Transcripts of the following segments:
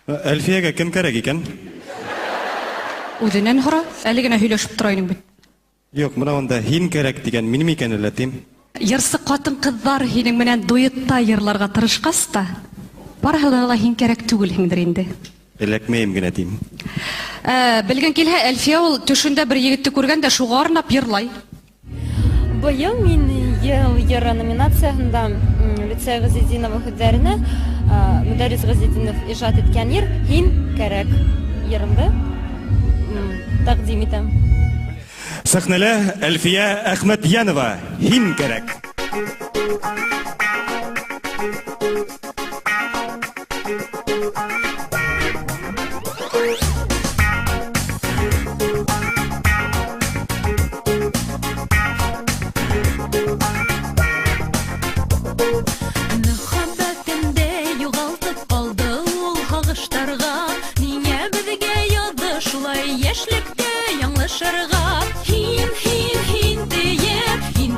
Әлфиягә кем кәрәк икән? Үзеннән һора, әле генә һөйләшеп тора идең бит. Юк, менә анда һин кәрәк дигән минем икән әллә тим. Йырсы катын-кызлар һинең менән дуэтта йырларга тырышкас та, барыһына да һин кәрәк түгелһеңдер инде. Эләкмәем генә тим. Белгән килһә, Әлфия ул төшендә бер егетте күргәндә шуга арнап йырлай. Быел мин ел йыры номинациясында лицей Газетдинова һүзләренә Мөдәррис Газетдинов иҗат иткән йыр «Һин кәрәк» йырымды тәкъдим итәм. Сәхнәлә Әлфия Әхмәтьянова, һин кәрәк. Мөхәббәтемдә югалтып калды ул һагыштарга, нигә безгә язды шулай яшьлектә яңлышырга. Һин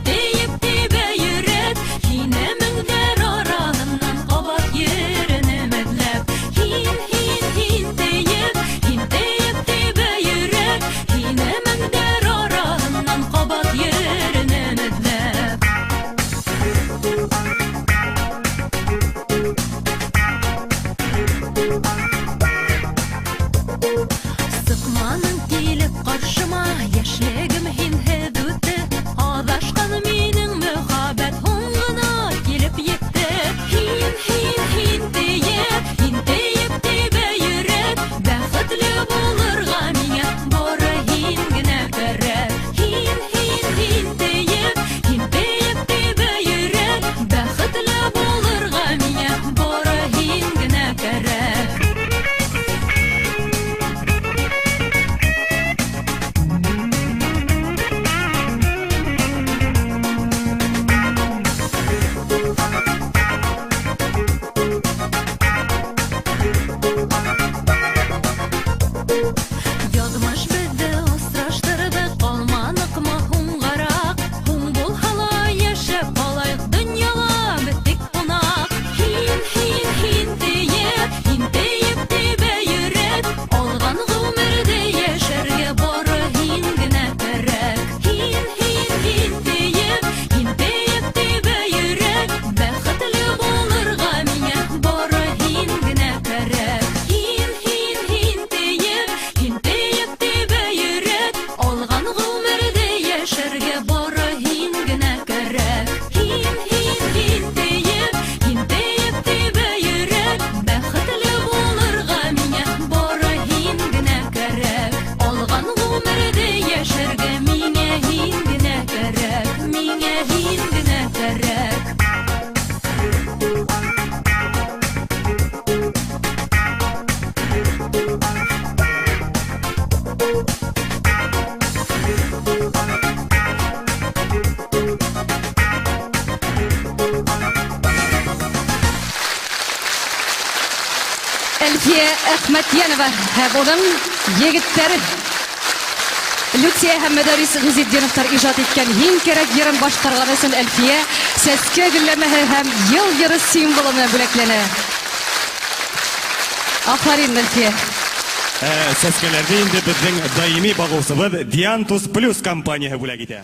тиеп тибә йөрәк, һине меңдәр араһыннан кабат йөренә мәдләп. Һин тиеп тибә йөрәк, һине меңдәр араһыннан кабат йөренә мәдләп. Sıkmanın gelip karşıma, yaşlığım hinhed üttü. Adaşkan minin mühabbet honguna gelip yetti. Hin teyip tebe yürek, bәхетле bulurga mine bora hin gine kerek. Hin teyip tebe yürek, bәхетле bulurga mine bora hin gine kerek. Язмыш безде астраштырды, калманык ма хуңгарак. Хуң булһала яшәп калайык дөньяла без тик кунак. Һин тиеп тибә йөрәк, алган гомердә яшәргә бары һин генә кәрәк. Һин тиеп тибә йөрәк, бәхетле булырга миңа бары һин генә кәрәк. Һин тиеп тибә йөрәк, алган гомердә яшәргә бары һин генә кәрәк. Һин тиеп тибә йөрәк, бәхетле булырга миңа бары һин генә кәрәк. Алган гомердә яшәргә миңа һин генә кәрәк, миңа һин генә кәрәк. Әлфия Әхмәтьянова һәм уның егеттәре Лютия һәм Мөдәррис Газетдиновтар иҗат иткән «Һин кәрәк» йырын башкарган өчен Әлфия сәскә гөлләмәһе һәм ел йыры символына бүләкләнә. Афарин, Әлфия. Сәскәләрне инде безнең даими багучыбыз Diantus Plus компанияһы бүләк итә.